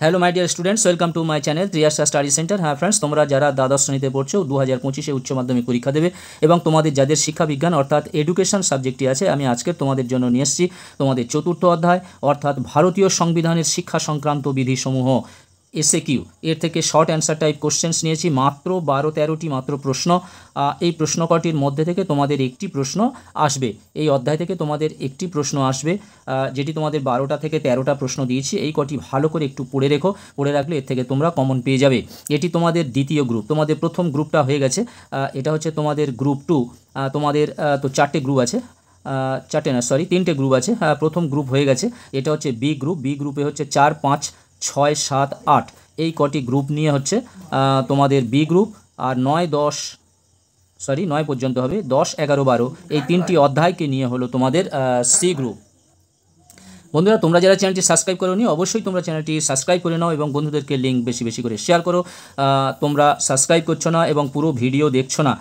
Hello my dear students, welcome to my channel Triyasha study centre. হ্যাঁ friends, তোমরা যারা দ্বাদশ শ্রেণীতে পড়ছো 2025-এ উচ্চ মাধ্যমিক পরীক্ষা দেবে এবং তোমাদের যাদের শিক্ষা বিজ্ঞান অর্থাৎ এডুকেশন সাবজেক্টটি আছে, আমি আজকের তোমাদের জন্য নিয়ে এসেছি তোমাদের চতুর্থ অধ্যায় অর্থাৎ ভারতীয় সংবিধানের শিক্ষা সংক্রান্ত বিধিসমূহ এসএকিউ এর থেকে শর্ট অ্যান্সার টাইপ কোশ্চেন্স নিয়েছি। মাত্র 12-13টি মাত্র প্রশ্ন। এই প্রশ্ন কটির মধ্যে থেকে তোমাদের একটি প্রশ্ন আসবে, এই অধ্যায় থেকে তোমাদের একটি প্রশ্ন আসবে, যেটি তোমাদের 12টা থেকে 13টা প্রশ্ন দিয়েছি। এই কটি ভালো করে একটু পড়ে রেখো, পড়ে রাখলে এর থেকে তোমরা কমন পেয়ে যাবে। এটি তোমাদের দ্বিতীয় গ্রুপ। তোমাদের প্রথম গ্রুপটা হয়ে গেছে, এটা হচ্ছে তোমাদের গ্রুপ 2। তোমাদের তো 4টে গ্রুপ আছে, 4টে না সরি 3টে গ্রুপ আছে। প্রথম গ্রুপ হয়ে গেছে, এটা হচ্ছে বি গ্রুপ। বি গ্রুপে হচ্ছে 4, 5, 6, 7, 8 এই কটি গ্রুপ নিয়ে হচ্ছে তোমাদের বি গ্রুপ। আর 9 পর্যন্ত হবে, 10, 11, 12 এই 3টি অধ্যায়কে নিয়ে হলো তোমাদের সি গ্রুপ। বন্ধুরা, তোমরা যারা চ্যানেলটি সাবস্ক্রাইব করোনি অবশ্যই তোমরা চ্যানেলটি সাবস্ক্রাইব করে নাও এবং বন্ধুদেরকে লিঙ্ক বেশি বেশি করে শেয়ার করো। তোমরা সাবস্ক্রাইব করছো না এবং পুরো ভিডিও দেখছো না,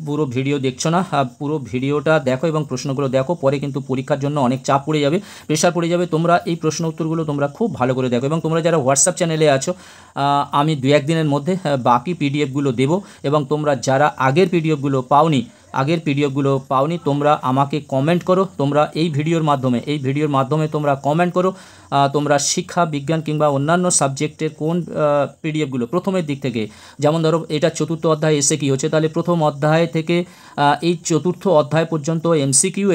পুরো ভিডিওটা দেখো এবং প্রশ্নগুলো দেখো, পরে কিন্তু পরীক্ষার জন্য অনেক চাপ পড়ে যাবে, প্রেশার পড়ে যাবে। তোমরা এই প্রশ্ন উত্তরগুলো তোমরা খুব ভালো করে দেখো এবং তোমরা যারা হোয়াটসঅ্যাপ চ্যানেলে আছো, আমি 2-1 দিনের মধ্যে বাকি পিডিএফগুলো দেবো এবং তোমরা যারা আগের পিডিএফগুলো পাওনি তোমরা আমাকে কমেন্ট করো। তোমরা এই ভিডিওর মাধ্যমে তোমরা কমেন্ট করো তোমরা শিক্ষা বিজ্ঞান কিংবা অন্যান্য সাবজেক্টের কোন পিডিএফগুলো প্রথমের দিক থেকে, যেমন ধরো এটা চতুর্থ অধ্যায় এসএকিউ হচ্ছে, তাহলে প্রথম অধ্যায় থেকে এই চতুর্থ অধ্যায় পর্যন্ত এমসিকিউ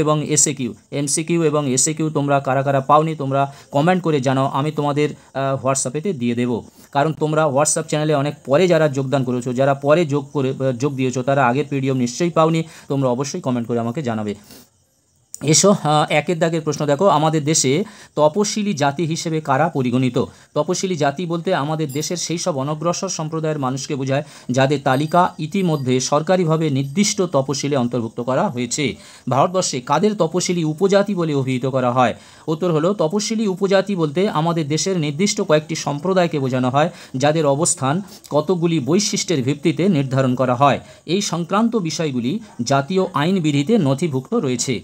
এবং এসএকিউ তোমরা কারা কারা পাওনি তোমরা কমেন্ট করে জানাও, আমি তোমাদের হোয়াটসঅ্যাপেতে দিয়ে দেবো। কারণ তোমরা হোয়াটসঅ্যাপ চ্যানেলে অনেক পরে যারা যোগদান করেছো, যারা পরে যোগ দিয়েছো, তারা আগের পিডিএফ নিশ্চয়ই পাওনি। তোমরা অবশ্যই কমেন্ট করে আমাকে জানাবে। এসো, একের দাগের প্রশ্ন দেখো। আমাদের দেশে তপশিলি জাতি হিসেবে কারা পরিগণিত? তপশিলি জাতি বলতে আমাদের দেশের সেই সব অনগ্রসর সম্প্রদায়ের মানুষকে বোঝায় যাদের তালিকা ইতিমধ্যে সরকারিভাবে নির্দিষ্ট তপশিলে অন্তর্ভুক্ত করা হয়েছে। ভারতবর্ষে কাদের তপশিলি উপজাতি বলে অভিহিত করা হয়? উত্তর হলো, তপশিলি উপজাতি বলতে আমাদের দেশের নির্দিষ্ট কয়েকটি সম্প্রদায়কে বোঝানো হয় যাদের অবস্থান কতগুলি বৈশিষ্ট্যের ভিত্তিতে নির্ধারণ করা হয়। এই সংক্রান্ত বিষয়গুলি জাতীয় আইনবিধিতে নথিভুক্ত রয়েছে।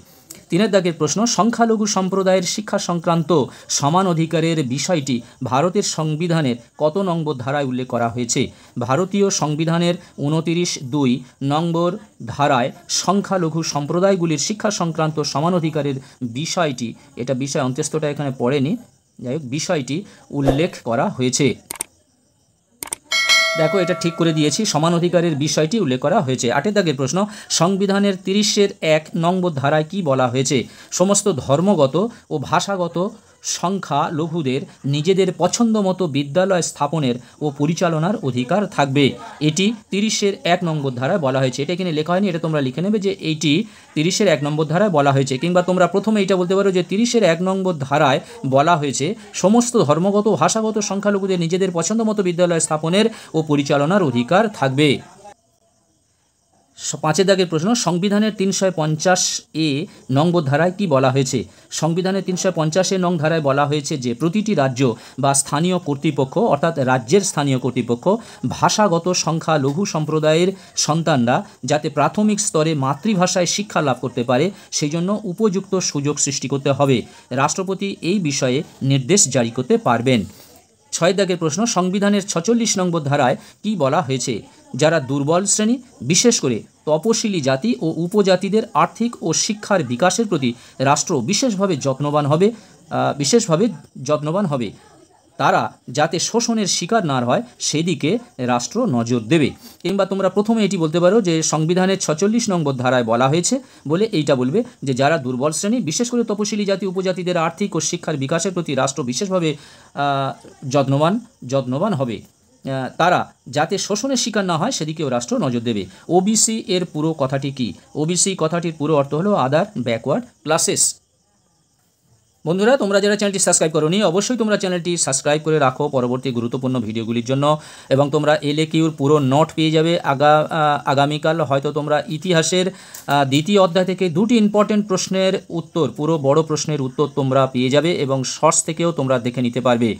3 দাগের প্রশ্ন, সংখ্যালঘু সম্প্রদায়ের শিক্ষা সংক্রান্ত সমান অধিকারের বিষয়টি ভারতের সংবিধানের কত নম্বর ধারায় উল্লেখ করা হয়েছে? ভারতীয় সংবিধানের 29(2) নম্বর ধারায় সংখ্যালঘু সম্প্রদায়গুলির শিক্ষা সংক্রান্ত সমান অধিকারের বিষয়টি, এটা বিষয় অন্তস্থটা এখানে পড়েনি, যাই হোক বিষয়টি উল্লেখ করা হয়েছে। দেখো, এটা ঠিক করে দিয়েছি, সমান অধিকারের বিষয়টি উল্লেখ করা হয়েছে। 8 দাগের প্রশ্ন, সংবিধানের 30(1) নম্বর ধারায় কি বলা হয়েছে? সমস্ত ধর্মগত ও ভাষাগত সংখ্যালঘুদের নিজেদের পছন্দ মতো বিদ্যালয় স্থাপনের ও পরিচালনার অধিকার থাকবে। এটি 30(1) নম্বর ধারায় বলা হয়েছে। এটা এখানে লেখা হয়নি, এটা তোমরা লিখে নেবে যে এইটি 30(1) নম্বর ধারায় বলা হয়েছে। কিংবা তোমরা প্রথমে এটা বলতে পারো যে 30(1) নম্বর ধারায় বলা হয়েছে সমস্ত ধর্মগত ও ভাষাগত সংখ্যালঘুদের নিজেদের পছন্দ মতো বিদ্যালয় স্থাপনের ও পরিচালনার অধিকার থাকবে। 5 দাগের প্রশ্ন, সংবিধানের 350(a) নম্বর ধারায় কি বলা হয়েছে? সংবিধানের 350(a) নং ধারায় বলা হয়েছে যে প্রতিটি রাজ্য বা স্থানীয় কর্তৃপক্ষ অর্থাৎ রাজ্যের স্থানীয় কর্তৃপক্ষ ভাষাগত সংখ্যালঘু সম্প্রদায়ের সন্তানরা যাতে প্রাথমিক স্তরে মাতৃভাষায় শিক্ষা লাভ করতে পারে সেই জন্য উপযুক্ত সুযোগ সৃষ্টি করতে হবে। রাষ্ট্রপতি এই বিষয়ে নির্দেশ জারি করতে পারবেন। 6 দাগের প্রশ্ন, সংবিধানের 46 নম্বর ধারায় কি বলা হয়েছে? যারা দুর্বল শ্রেণী, বিশেষ করে তপশিলি জাতি ও উপজাতিদের আর্থিক ও শিক্ষার বিকাশের প্রতি রাষ্ট্র বিশেষভাবে যত্নবান হবে, তারা যাতে শোষণের শিকার না হয় সেদিকে রাষ্ট্র নজর দেবে। কিংবা তোমরা প্রথমে এটি বলতে পারো যে সংবিধানের 46 নম্বর ধারায় বলা হয়েছে বলে এইটা বলবে যে যারা দুর্বল শ্রেণী, বিশেষ করে তপশিলি জাতি উপজাতিদের আর্থিক ও শিক্ষার বিকাশের প্রতি রাষ্ট্র বিশেষভাবে যত্নবান হবে, তারা যাতে শোষণের শিকার না হয় সেদিকেও রাষ্ট্র নজর দেবে। ওবিসি এর পুরো কথাটি কি? ওবিসি কথাটির পুরো অর্থ হলো আদার ব্যাকওয়ার্ড ক্লাসেস। বন্ধুরা, তোমরা যারা চ্যানেলটি সাবস্ক্রাইব করোনি অবশ্যই তোমরা চ্যানেলটি সাবস্ক্রাইব করে রাখো পরবর্তী গুরুত্বপূর্ণ ভিডিওগুলির জন্য এবং তোমরা এলএকিউর পুরো নোট পেয়ে যাবে। আগামীকাল হয়তো তোমরা ইতিহাসের দ্বিতীয় অধ্যায় থেকে 2টি ইম্পর্টেন্ট প্রশ্নের উত্তর, পুরো বড় প্রশ্নের উত্তর তোমরা পেয়ে যাবে এবং শর্টস থেকেও তোমরা দেখে নিতে পারবে।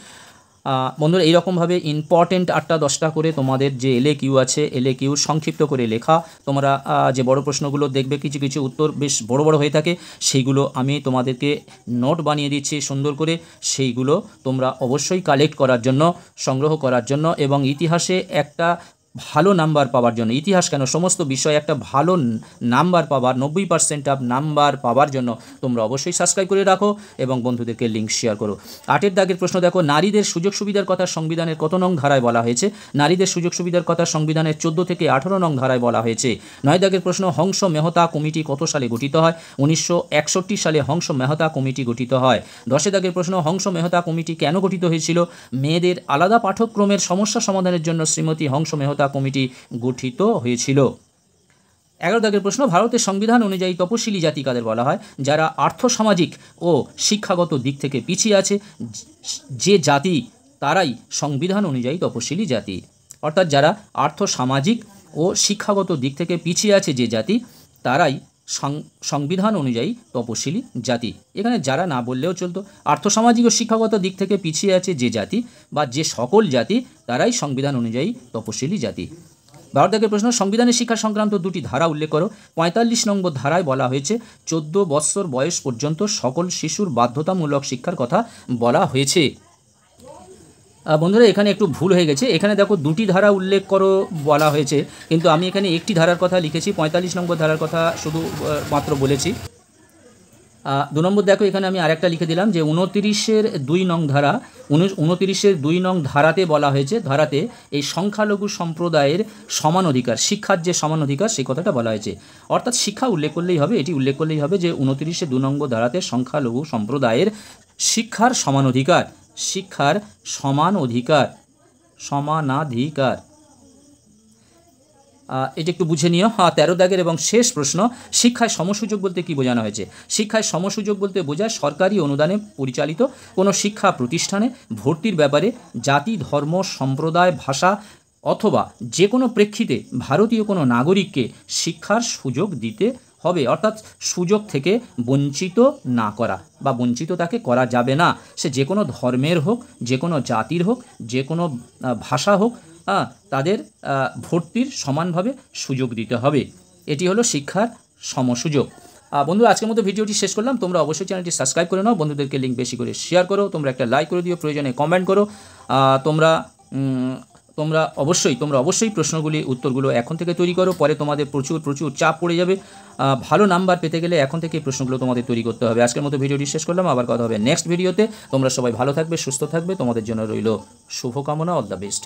বন্ধুরা এইরকমভাবে ইম্পর্টেন্ট 8টা 10টা করে তোমাদের যে LAQ আছে LAQ সংক্ষিপ্ত করে লেখা, তোমরা যে বড় প্রশ্নগুলো দেখবে কিছু কিছু উত্তর বেশ বড় বড় হয়ে থাকে, সেইগুলো আমি তোমাদেরকে নোট বানিয়ে দিচ্ছি সুন্দর করে, সেইগুলো তোমরা অবশ্যই কালেক্ট করার জন্য, সংগ্রহ করার জন্য, এবং ইতিহাসে একটা ভালো নাম্বার পাওয়ার জন্য, ইতিহাস কেন সমস্ত বিষয়ে একটা ভালো নাম্বার পাওয়ার 90% অফ নাম্বার পাওয়ার জন্য তোমরা অবশ্যই সাবস্ক্রাইব করে রাখো এবং বন্ধুদেরকে লিঙ্ক শেয়ার করো। 8এর দাগের প্রশ্ন দেখো, নারীদের সুযোগ সুবিধার কথা সংবিধানের কত নং ধারায় বলা হয়েছে? নারীদের সুযোগ সুবিধার কথা সংবিধানের 14 থেকে 18 নং ধারায় বলা হয়েছে। 9 দাগের প্রশ্ন, হংস মেহতা কমিটি কত সালে গঠিত হয়? 1961 সালে হংস মেহতা কমিটি গঠিত হয়। 10 দাগের প্রশ্ন, হংস মেহতা কমিটি কেন গঠিত হয়েছিল? মেয়েদের আলাদা পাঠ্যক্রমের সমস্যা সমাধানের জন্য শ্রীমতী হংস মেহতা কমিটি গঠিত হয়েছিল। 11 দাগের প্রশ্ন, ভারতের সংবিধান অনুযায়ী তপশিলি জাতি কাদের বলা হয়? যারা আর্থসামাজিক ও শিক্ষাগত দিক থেকে পিছিয়ে আছে, যে জাতি তারাই সংবিধান অনুযায়ী তপশিলি জাতি। অর্থাৎ যারা আর্থসামাজিক ও শিক্ষাগত দিক থেকে পিছিয়ে আছে যে জাতি, তারাই সংবিধান অনুযায়ী তপশিলি জাতি। এখানে যারা না বললেও চলতো, আর্থসামাজিক ও শিক্ষাগত দিক থেকে পিছিয়ে আছে যে জাতি বা যে সকল জাতি, তারাই সংবিধান অনুযায়ী তপশিলি জাতি। 12 দাগের প্রশ্ন, সংবিধানের শিক্ষা সংক্রান্ত 2টি ধারা উল্লেখ করো। 45 নম্বর ধারায় বলা হয়েছে 14 বৎসর বয়স পর্যন্ত সকল শিশুর বাধ্যতামূলক শিক্ষার কথা বলা হয়েছে। বন্ধুরা এখানে একটু ভুল হয়ে গেছে, এখানে দেখো 2টি ধারা উল্লেখ করো বলা হয়েছে, কিন্তু আমি এখানে একটি ধারার কথা লিখেছি, 45 নম্বর ধারার কথা শুধু মাত্র বলেছি। 2 নম্বর দেখো, এখানে আমি আরেকটা লিখে দিলাম যে 29-এর 2 নং ধারা, 29-এর 2 নং ধারাতে বলা হয়েছে, ধারাতে এই সংখ্যালঘু সম্প্রদায়ের সমান অধিকার, শিক্ষার যে সমান অধিকার সেই কথাটা বলা হয়েছে। অর্থাৎ শিক্ষা উল্লেখ করলেই হবে, এটি উল্লেখ করলেই হবে যে 29-এর 2 নম্বর ধারাতে সংখ্যালঘু সম্প্রদায়ের শিক্ষার সমান অধিকার, শিক্ষার সমান অধিকার, সমানাধিকার। এটা একটু বুঝে নিও। 13 দাগের এবং শেষ প্রশ্ন, শিক্ষায় সমসুযোগ বলতে কী বোঝানো হয়েছে? শিক্ষায় সমসুযোগ বলতে বোঝায় সরকারি অনুদানে পরিচালিত কোনো শিক্ষা প্রতিষ্ঠানে ভর্তির ব্যাপারে জাতি, ধর্ম, সম্প্রদায়, ভাষা অথবা যে কোনো প্রেক্ষিতে ভারতীয় কোনো নাগরিককে শিক্ষার সুযোগ দিতে হবে। অর্থাৎ সুযোগ থেকে বঞ্চিত না করা বা বঞ্চিত তাকে করা যাবে না, সে যে কোনো ধর্মের হোক, যে কোনো জাতির হোক, যে কোনো ভাষা হোক, তাদের ভর্তির সমানভাবে সুযোগ দিতে হবে। এটি হলো শিক্ষার সমসুযোগ। বন্ধুরা আজকের মতো ভিডিওটি শেষ করলাম। তোমরা অবশ্যই চ্যানেলটি সাবস্ক্রাইব করে নাও, বন্ধুদেরকে লিঙ্ক বেশি করে শেয়ার করো, তোমরা একটা লাইক করে দিও, প্রয়োজনে কমেন্ট করো। তোমরা অবশ্যই প্রশ্নগুলি উত্তরগুলো এখন থেকে তৈরি করো, পরে তোমাদের প্রচুর চাপ পড়ে যাবে। ভালো নাম্বার পেতে গেলে এখন থেকে প্রশ্নগুলো তোমাদের তৈরি করতে হবে। আজকের মতো ভিডিওটি শেষ করলাম, আবার কথা হবে নেক্সট ভিডিওতে। তোমরা সবাই ভালো থাকবে, সুস্থ থাকবে, তোমাদের জন্য রইল শুভকামনা। All the best.